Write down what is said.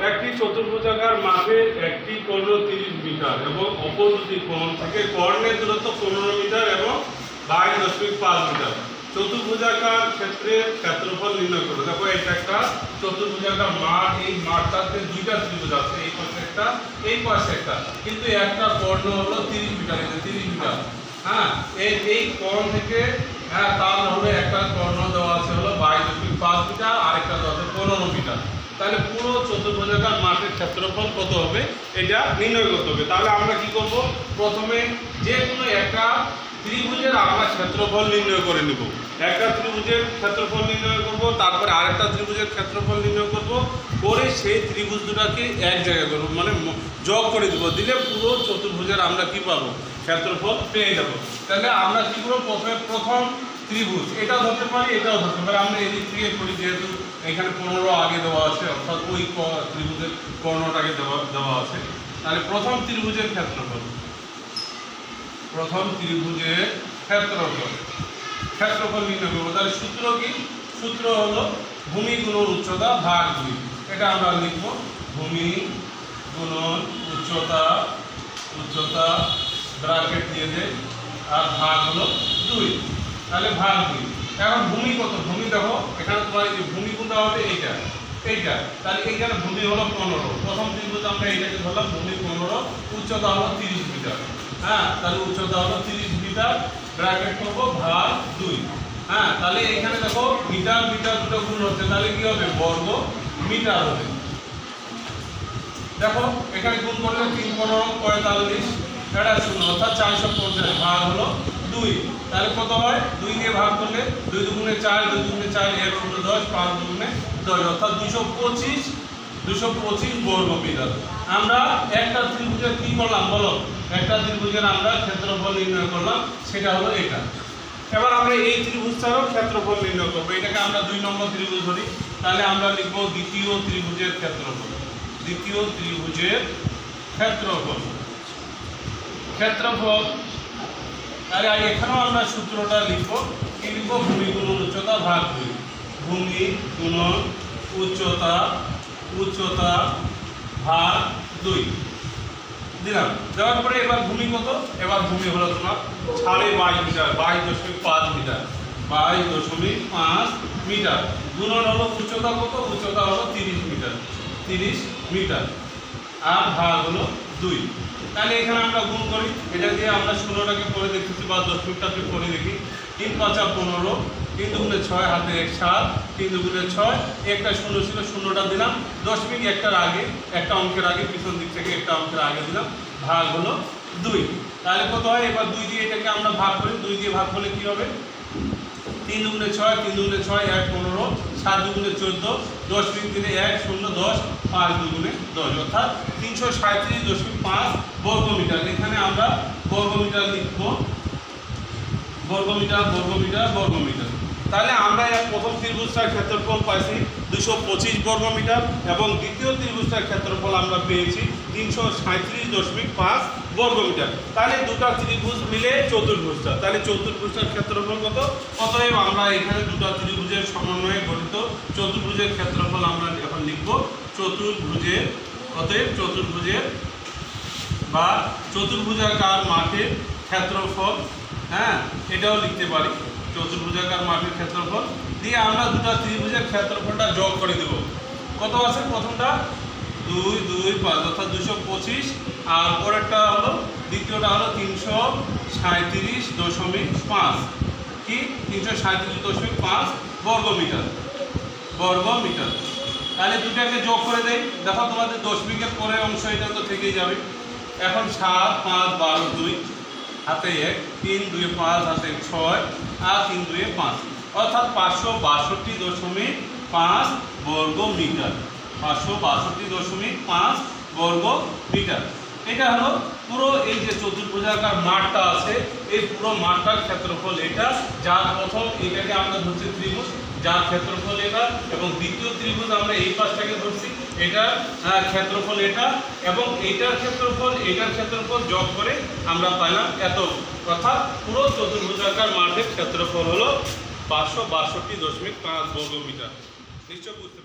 একটি চতুর্ভুজাকার মাঠে একটি কর্ণ 30 মিটার এবং অপর দুটি কোণ থেকে কর্ণের দূরত্ব 15 মিটার এবং 22.5 মিটার। চতুর্ভুজাকার ক্ষেত্রের ক্ষেত্রফল নির্ণয় করো। দেখো এটা একটা চতুর্ভুজাকার মাঠ, এই মাঠটাতে দুইটা ত্রিভুজ আছে, এই পাশে একটা এই পাশে একটা, কিন্তু একটা কর্ণ হলো 30 মিটার, এই 30 মিটার। হ্যাঁ, এই কোণ থেকে তার হলো একটা কর্ণ দেওয়া আছে হলো 22.5 মিটার, আরেকটা দেওয়া আছে 15 মিটার। তাহলে পুরো চতুর্ভুজাকার মাঠের ক্ষেত্রফল কত হবে এটা নির্ণয় করতে হবে। তাহলে আমরা কি করব, প্রথমে যে কোনো একটা ত্রিভুজের আমরা ক্ষেত্রফল নির্ণয় করে নেব। একটা ত্রিভুজের ক্ষেত্রফল নির্ণয় করব, তারপরে আরেকটা ত্রিভুজের ক্ষেত্রফল নির্ণয় করব, করে সেই ত্রিভুজ দুটাকে এক জায়গায় করব, মানে যোগ করে দেব, দিলে পুরো চতুর্ভুজের আমরা কি পাবো, ক্ষেত্রফল পেয়ে যাব। তাহলে আমরা কি করব, প্রথম ত্রিভুজ এটাও ধরতে পারি, এটাও ধরতে পারি। আমরা এদিক থেকে করি, যেহেতু এখানে 15 আগে দেওয়া আছে, অর্থাৎ ওই ত্রিভুজের কর্ণটাকে দেওয়া আছে। তাহলে প্রথম ত্রিভুজের ক্ষেত্রফল, প্রথম ত্রিভুজের ক্ষেত্রফল নির্ণয় করবো। তাহলে সূত্র কি, সূত্র হলো ভূমি গুণন উচ্চতা ভাগ 2। এটা আমরা লিখব, ভূমি গুণন উচ্চতা ব্র্যাকেট দিয়ে দেয়, আর ভাগ হলো 2। তাহলে ভাগ 2। এখন ভূমি কত, ভূমি দেখো এখানে তোমার ভূমি কোনটা হবে, এইটা। তাহলে এইখানে ভূমি হলো 15, প্রথম ত্রিভুজ আমরা এইটাকে ধরলাম, ভূমি 15, উচ্চতা হলো 30 মিটার। হ্যাঁ, তাহলে উচ্চতা হলো 30 মিটার, ব্র্যাকেট করবো ভাগ 2। হ্যাঁ, তাহলে এখানে দেখো মিটার দুটো গুণ হচ্ছে, তাহলে কি হবে, বর্গ মিটার হবে। দেখো এখানে গুণ করলে 3 15 45, এটা 0, অর্থাৎ 450, ভাগ হলো 2। তাহলে কত হয়, 2 দিয়ে ভাগ করলে 2 দুগুণে 4, 2 দুগুণে 4, 1 দুগুণে 10, 5 দুগুণে 10, অর্থাৎ 225 বর্গ মিটার। আমরা একটা ত্রিভুজের কি করলাম বলো, একটা ত্রিভুজের আমরা ক্ষেত্রফল নির্ণয় করলাম, সেটা হলো এটা। এবার আমরা এই ত্রিভুজটারও ক্ষেত্রফল নির্ণয় করবো, এটাকে আমরা 2 নম্বর ত্রিভুজ ধরি। তাহলে আমরা লিখবো দ্বিতীয় ত্রিভুজের ক্ষেত্রফল, দ্বিতীয় ত্রিভুজের ক্ষেত্রফল। তাহলে এখানেও আমরা সূত্রটা লিখবো, কি লিখবো, ভূমি গুণন উচ্চতা ভাগ 2। ভূমি গুণন উচ্চতা ভাগ 2 দিলাম। দেওয়ার পরে এবার ভূমি কত, এবার ভূমি হলো তোমার 22.5 মিটার, 22.5 মিটার, 22.5 মিটার। গুণন হলো উচ্চতা কত, উচ্চতা হলো 30 মিটার, আর ভাগ হলো 2। তাহলে এখানে আমরা গুণ করি, এটা দিয়ে আমরা 16টাকে পরে দেখতেছি বা 10টাকে পরে দেখি। 3 5 15, 3 দুগুণে 6, হাতে 1 7, 3 দুগুণে 6, একটা 0 ছিল, 0টা দিলাম, দশমিক একটার আগে, একটা অঙ্কের আগে, পিছন দিক থেকে একটা অঙ্কের আগে দিলাম, ভাগ হলো 2। তাহলে কত হয়, এবার 2 দিয়ে এটাকে আমরা ভাগ করি, 2 দিয়ে ভাগ করলে কি হবে, 3 দুগুণে 6, 3 দুগুণে 6, 1 15, 7 দুগুণে 14, 10 দিনে 1 0 10, 5 দুগুণে 10, অর্থাৎ 337.5 বর্গ মিটার। এখানে আমরা বর্গ মিটার লিখব, বর্গ মিটার। তাহলে আমরা প্রথম ত্রিভুজটার ক্ষেত্রফল পাইছি 225 বর্গ মিটার, এবং দ্বিতীয় ত্রিভুজটার ক্ষেত্রফল আমরা পেয়েছি 337.5 বর্গ মিটার। তাহলে দুটা ত্রিভুজ মিলে চতুর্ভুজটা, তাহলে চতুর্ভুজটার ক্ষেত্রফল কত, অতএব আমরা এখানে দুটা ত্রিভুজের সমন্বয়ে গঠিত চতুর্ভুজের ক্ষেত্রফল আমরা এখন লিখব চতুর্ভুজের, অতএব চতুর্ভুজাকার মাঠের ক্ষেত্রফল। হ্যাঁ, এটাও লিখতে পারি, চতুর্ভুজাকার মাঠের ক্ষেত্রফল দিয়ে আমরা দুটা ত্রিভুজের ক্ষেত্রফলটা যোগ করে দেব। কত আছে, প্রথমটা 2 2 5, অর্থাৎ 225, আর পরেরটা হলো, দ্বিতীয়টা হলো 337.5, কি 337.5 বর্গ মিটার। তাহলে দুটাকে যোগ করে দেই, দেখো তোমাদের দশমিকের পরের অংশ এটা তো থেকেই যাবে। এখন 7 5 12 2, হাতে 1, 3 2 5, হাতে 6, আর 3 2 5, অর্থাৎ 562.5 বর্গ মিটার, 562.5 বর্গ মিটার। এটা হলো পুরো এই যে চতুর্ভুজাকার মাঠটা আছে, এই পুরো মাঠটার ক্ষেত্রফল এটা, যার প্রথম এটাকে আমরা ধরছি ত্রিভুজ, যার ক্ষেত্রফল এটা, এবং দ্বিতীয় ত্রিভুজ আমরা এই পাশটাকে ধরছি, এটার ক্ষেত্রফল এটা, এবং এটার ক্ষেত্রফল যোগ করে আমরা পাইলাম এত, অর্থাৎ পুরো চতুর্ভুজাকার মাঠের ক্ষেত্রফল হলো 562.5 বর্গ মিটার। নিশ্চয় বুঝতে